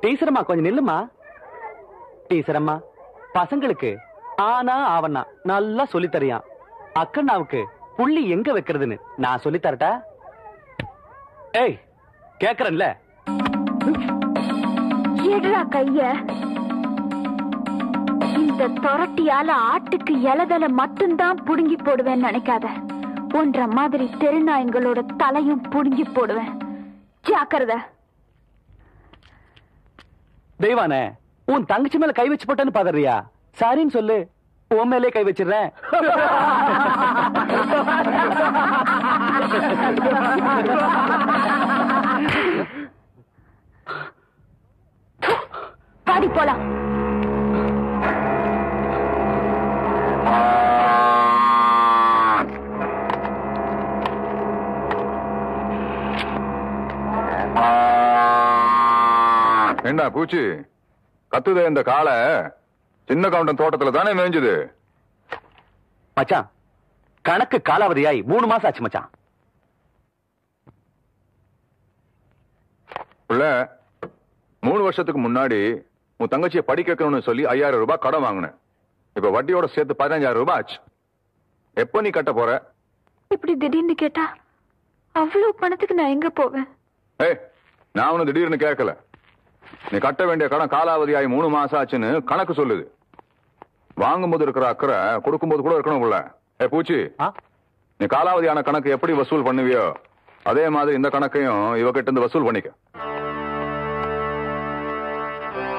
டீச்சரம்மா கொஞ்சம் நில்லுமா. டீச்சரம்மா, பசங்களுக்கு ஆனா ஆவண்ணா நல்லா சொல்லி தரியான். அக்கண்ணாவுக்கு புள்ளி எங்க வைக்கிறதுன்னு நான் சொல்லி தரட்டா? ஏய், கேக்குறேன்ல. எடுறா கைய. இந்த தொரட்டியால ஆட்டுக்கு இலதல மட்டும்தான் புடுங்கி போடுவேன்னு நினைக்காத. போன்ற மாதிரி தெருநாயங்களோட தலையும் புடுங்கி போடுவேன். ஜாக்கிரதை. தெய்வானே, உன் தங்கச்சி மேல கை வச்சு போட்டேன்னு பாதறியா? சரின்னு சொல்லு, உன் மேலே கை வச்சிடுறேன். பாடி போலாம். என்ன பூச்சி கத்துதே இந்த காலை? சின்ன கவுண்டன் தோட்டத்துல தானே மேய்ஞ்சது. மச்சான், கணக்கு காலாவதியாய் 3 மாசம் ஆச்சு மச்சான். புள்ள, 3 வருஷத்துக்கு முன்னாடி உன் தங்கச்சியை படிக்க வைக்கணும்னு சொல்லி 5000 ரூபாய் கடன் வாங்கினேன். இப்ப வட்டியோட சேர்த்து 15000 ரூபாய் ஆச்சு. எப்ப நீ கட்ட போற? இப்படி திடீர்னு கேட்டா அவ்வளவு பணத்துக்கு நான் எங்க போவேன்? ஏய், நான் ஒன்னும் திடீர்னு கேட்கல. நீ கட்ட வேண்டிய கடன் காலாவதியாகி 3 மாசம் ஆச்சுன்னு கணக்கு சொல்லுது. வாங்கும்போது இருக்கிற அக்கறை கொடுக்கும்போது கூட இருக்கணும் உள்ள. ஏ பூச்சி, நீ காலாவதியான கணக்கு எப்படி வசூல் பண்ணுவியோ அதே மாதிரி இந்த கணக்கையும் இவகிட்ட இருந்து வசூல் பண்ணிக்க.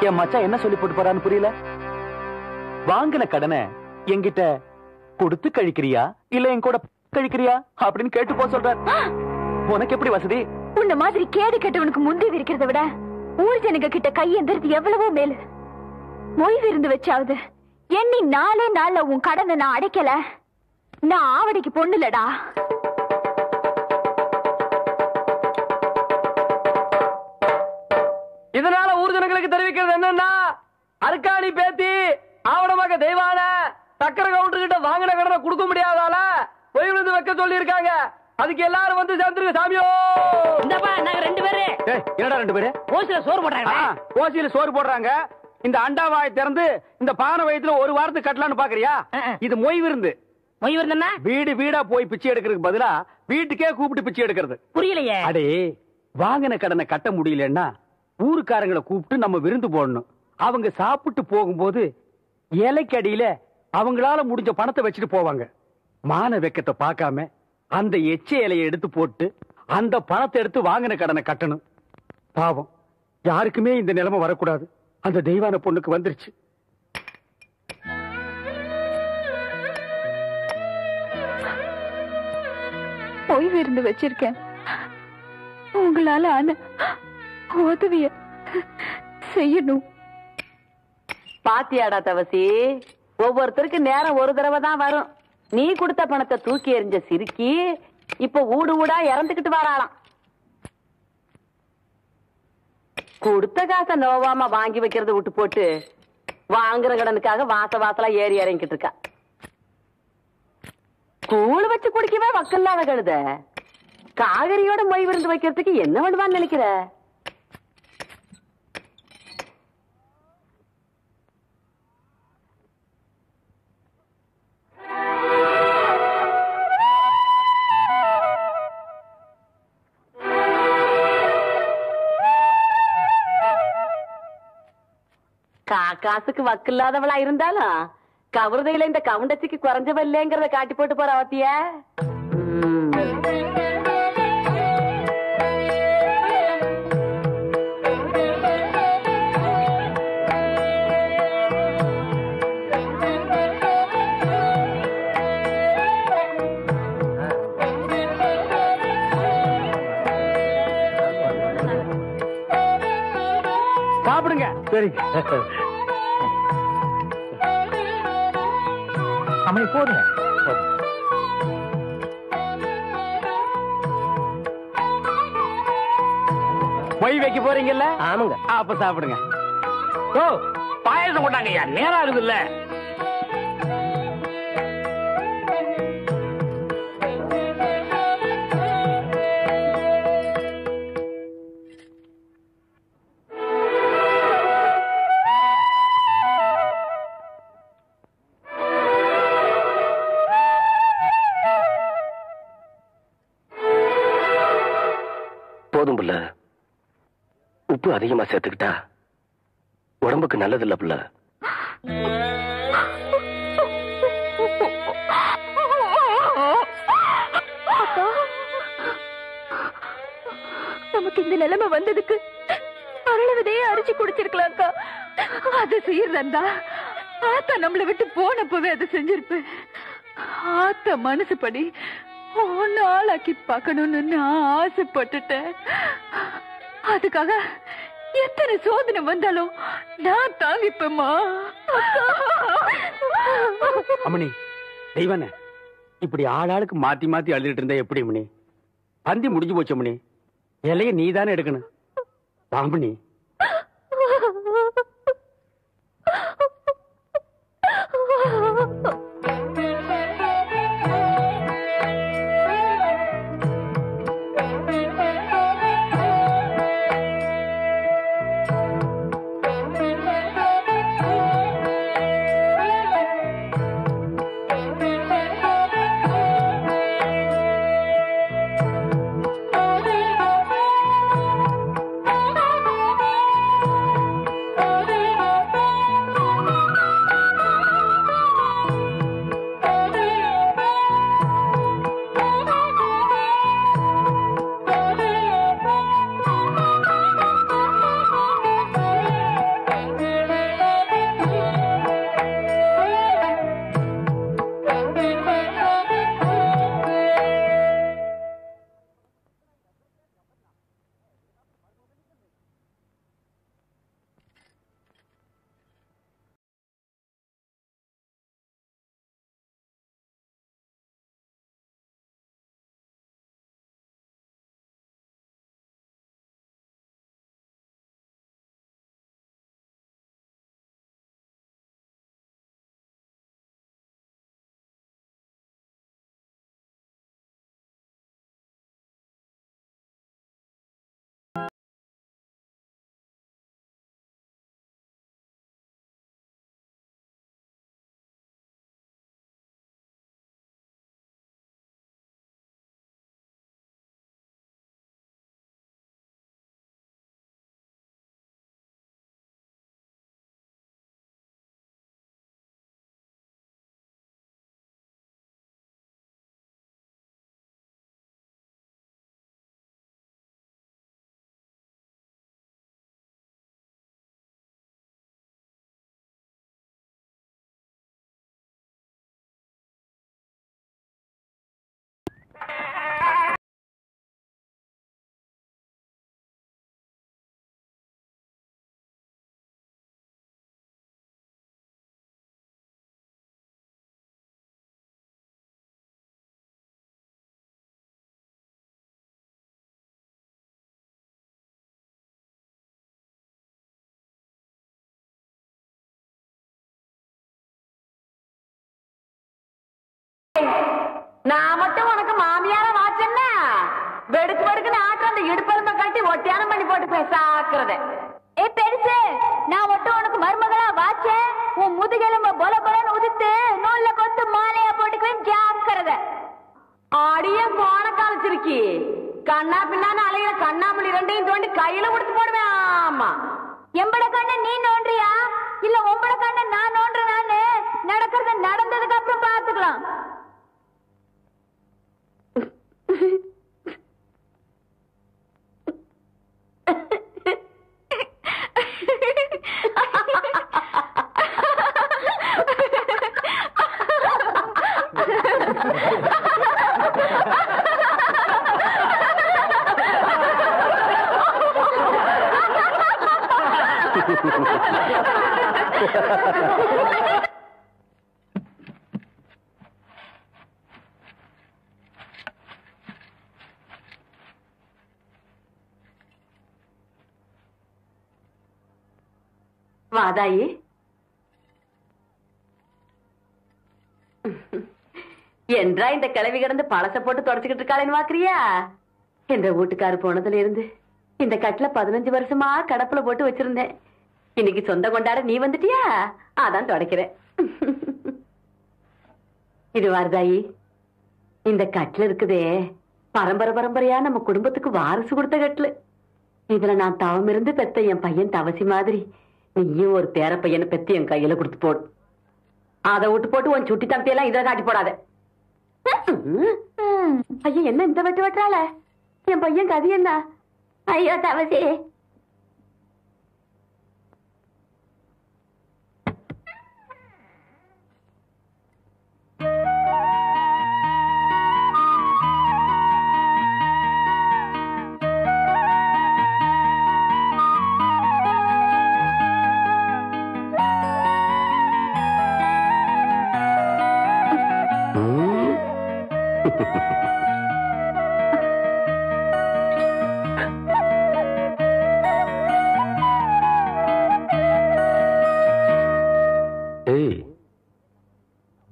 என் மச்சான் என்ன சொல்லி போட்டு போறான்னு புரியல. வாங்கின கடனை என்கிட்ட கொடுத்து கழிக்கிறியா இல்ல என் கூட கழிக்கிறியா அப்படின்னு கேட்டு போ சொல்ற. உனக்கு எப்படி வசதி? உன்ன மாதிரி கேடு கெட்டவனுக்கு முந்தி இருக்கிறத விட ஊர் ஜனங்க கிட்ட கையெந்திரது எவ்வளவோ மேலு. மொய் விருந்து வச்சாவது எண்ணி 4 நாள்ல உன் கடனை நான் அடைக்கல. நான் ஆவடிக்கு பொண்ணுலடா. இதனால ஊர் ஜனங்களுக்கு தெரிவிக்கிறது என்னன்னா, அருக்காணி பேத்தி ஆவணமாக தெய்வான சக்கர கவுண்டர் கிட்ட வாங்கின கடனை கொடுக்க முடியாதால பொய் விழுந்து வைக்க சொல்லி இருக்காங்க. அதுக்கு எல்லாரும் வந்து சேர்ந்துருங்க சாமியோ. இந்தப்பா நாங்க 2 பேரு. என்னடா 2 பேரு? ஓசில சோறு போடுறாங்க. ஓசியில சோறு போடுறாங்க. இந்த அண்டாவாய் திறந்து இந்த பானை வயத்துல 1 வாரத்துக்கு கட்டலான்னு பாக்குறியா? இது மொய் விருந்து. மொய் விருந்தா வீடு வீடா போய் பிச்சை எடுக்கிறதுக்கு பதிலா வீட்டுக்கே கூப்பிட்டு பிச்சை எடுக்கிறது. புரியலையே. அடே, வாங்கின கடனை கட்ட முடியலன்னா ஊருக்காரங்களை கூப்பிட்டு நம்ம விருந்து போடணும். அவங்க சாப்பிட்டு போகும்போது இலைக்கடியில அவங்களால முடிஞ்ச பணத்தை வச்சுட்டு போவாங்க. மான வெக்கத்தை பார்க்காம அந்த எச்ச இலையை எடுத்து போட்டு அந்த பணத்தை எடுத்து வாங்கின கடனை கட்டணும். பாவம், யாருக்குமே இந்த நிலைமை வரக்கூடாது. அந்த தெய்வான பொண்ணுக்கு வந்துருச்சு. பொய் விருந்து வச்சிருக்கேன். உங்களால ஆன உதவிய செய்யணும். பாத்தியாடா தவசி, ஒவ்வொருத்தருக்கு நேரம் ஒரு தடவை தான் வரும். நீ கொடுத்த பணத்தை தூக்கி எறிஞ்ச சிரிக்கி இப்ப ஊடு ஊடா இறந்துகிட்டு வராளாம். கொடுத்த காசை நோவாம வாங்கி வைக்கிறத விட்டு போட்டு வாங்குற கடனுக்காக வாசலா ஏறி இறங்கிட்டு இருக்கா. கூழ் வச்சு குடிக்கவே வக்கல்லாத கழுத காவிரியோட மொய் விருந்து வைக்கிறதுக்கு என்ன பண்ணுவான்னு நினைக்கிற? காசுக்கு வக்கில்லாதவளா இருந்தாலும் கவுரதையில இந்த கவுண்டச்சிக்கு குறைஞ்சவ இல்லைங்கிறத காட்டி போட்டு போற அவத்திய. சாப்பிடுங்க. சரிங்க. அம்மா போடுங்க. பொய் வைக்க போறீங்கல்ல? ஆமாங்க. அப்ப சாப்பிடுங்க. ஓ, பாயசம் கொண்டாங்க. நேரம் ஆகுது இல்ல? போதும் புள்ள. உப்பு அதிகமா சேர்த்துக்கிட்டா உடம்புக்கு நல்லது இல்ல புள்ள. நமக்கு இந்த நிலைமை வந்ததுக்கு அருளவதையே அரிச்சு குடிச்சிருக்கலாம் அக்கா. அதை செய்யறதா ஆத்தா நம்மளை விட்டு போனப்பவே அதை செஞ்சிருப்பேன். ஆத்தா மனசுப்படி ஒன்னு ஆளாக்கி பார்க்கணும்னு நான் ஆசைப்பட்டுட்டேன். அதுக்காக எத்தனை சோதனை வந்தாலும் நான் தாங்கிப்பேம்மா. அம்மணி தெய்வனே, இப்படி ஆளாளுக்கு மாத்தி மாத்தி அழுதுட்டு இருந்தா எப்படி மணி? பந்தி முடிஞ்சு போச்சு மணி. இலைய நீதானே எடுக்கணும். பாம்பணி நான் மட்டும் உனக்கு மாமியார வாச்சேன்னா வெடுக்கு வெடுக்குன்னு ஆட்டு அந்த இடுப்பெருமை கட்டி ஒட்டியானம் பண்ணி போட்டு பேசாக்குறத. ஏ பெருசு, நான் மட்டும் உனக்கு மருமகளா வாச்சேன். உன் முதுகெலும்ப பொல பொலன்னு உதித்து நூல்ல கொத்து மாலையா போட்டுக்குவேன் ஜாக்கிரத. ஆடிய கோண காலச்சிருக்கி கண்ணா பின்னான்னு அலையில கண்ணாமணி ரெண்டையும் தோண்டி கையில கொடுத்து போடுவேன். ஆமா, எம்பட கண்ண நீ நோன்றியா இல்ல உம்பட கண்ண நான் நோன்றேன்னு நடக்கிறது நடந்ததுக்கு அப்புறம் பாத்துக்கலாம். வாதாயி, என்றா இந்த கிளவி கிடந்து பழச போட்டு தொடச்சுக்கிட்டு இருக்காளேன்னு பாக்குறியா? இந்த வீட்டுக்காரு போனதுல இருந்து இந்த கட்டில 15 வருஷமா கடப்புல போட்டு வச்சிருந்தேன். இன்னைக்கு சொந்த கொண்டாட நீ வந்துட்டியா, அதான் தொடக்கிறேன். இது வாரதாயி, இந்த கட்டில இருக்குதே பரம்பரை பரம்பரையா நம்ம குடும்பத்துக்கு வாரிசு கொடுத்த கட்டலு. இதுல நான் தவம் இருந்து பெத்த என் பையன் தவசி மாதிரி நீயும் ஒரு பேர பையனை பெத்து என் கையில கொடுத்து போடு. அதை விட்டு போட்டு உன் சுட்டி தம்பியெல்லாம் இதை காட்டி போடாத. ஐயோ, என்ன இந்த வெட்டு வெட்டுறாள? என் பையன் கதி என்ன? ஐயோ தவசி,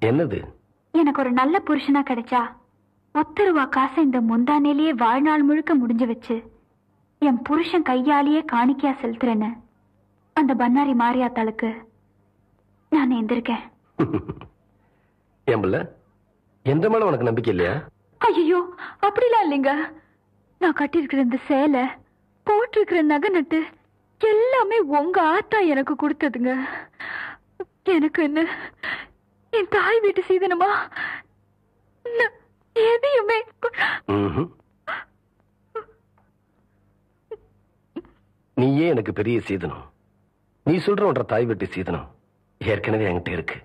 என்னது? எனக்கு ஒரு நல்ல புருஷனா கிடைச்சா 10 ரூபா காசை இந்த முந்தானேலேயே வாழ்நாள் முழுக்க முடிஞ்சு வச்சு என் புருஷன் கையாலேயே காணிக்கையா செலுத்துறேன்னு அந்த பன்னாரி மாரியாத்தாளுக்கு நான் எந்திருக்கேன். ஏம்பல, எந்த மேல உனக்கு நம்பிக்கை இல்லையா? ஐயோ, அப்படிலாம் இல்லைங்க. நான் கட்டியிருக்கிற இந்த சேலை, போட்டிருக்கிற நகை நட்டு எல்லாமே உங்க ஆத்தா எனக்கு கொடுத்ததுங்க. எனக்கு என்ன என் தாய் வீட்டு சீதனமா எதையுமே. நீயே எனக்கு பெரிய சீதனம். நீ சொல்ற ஒன்ற தாய் வீட்டு சீதனம் ஏற்கனவே என்கிட்ட இருக்கு.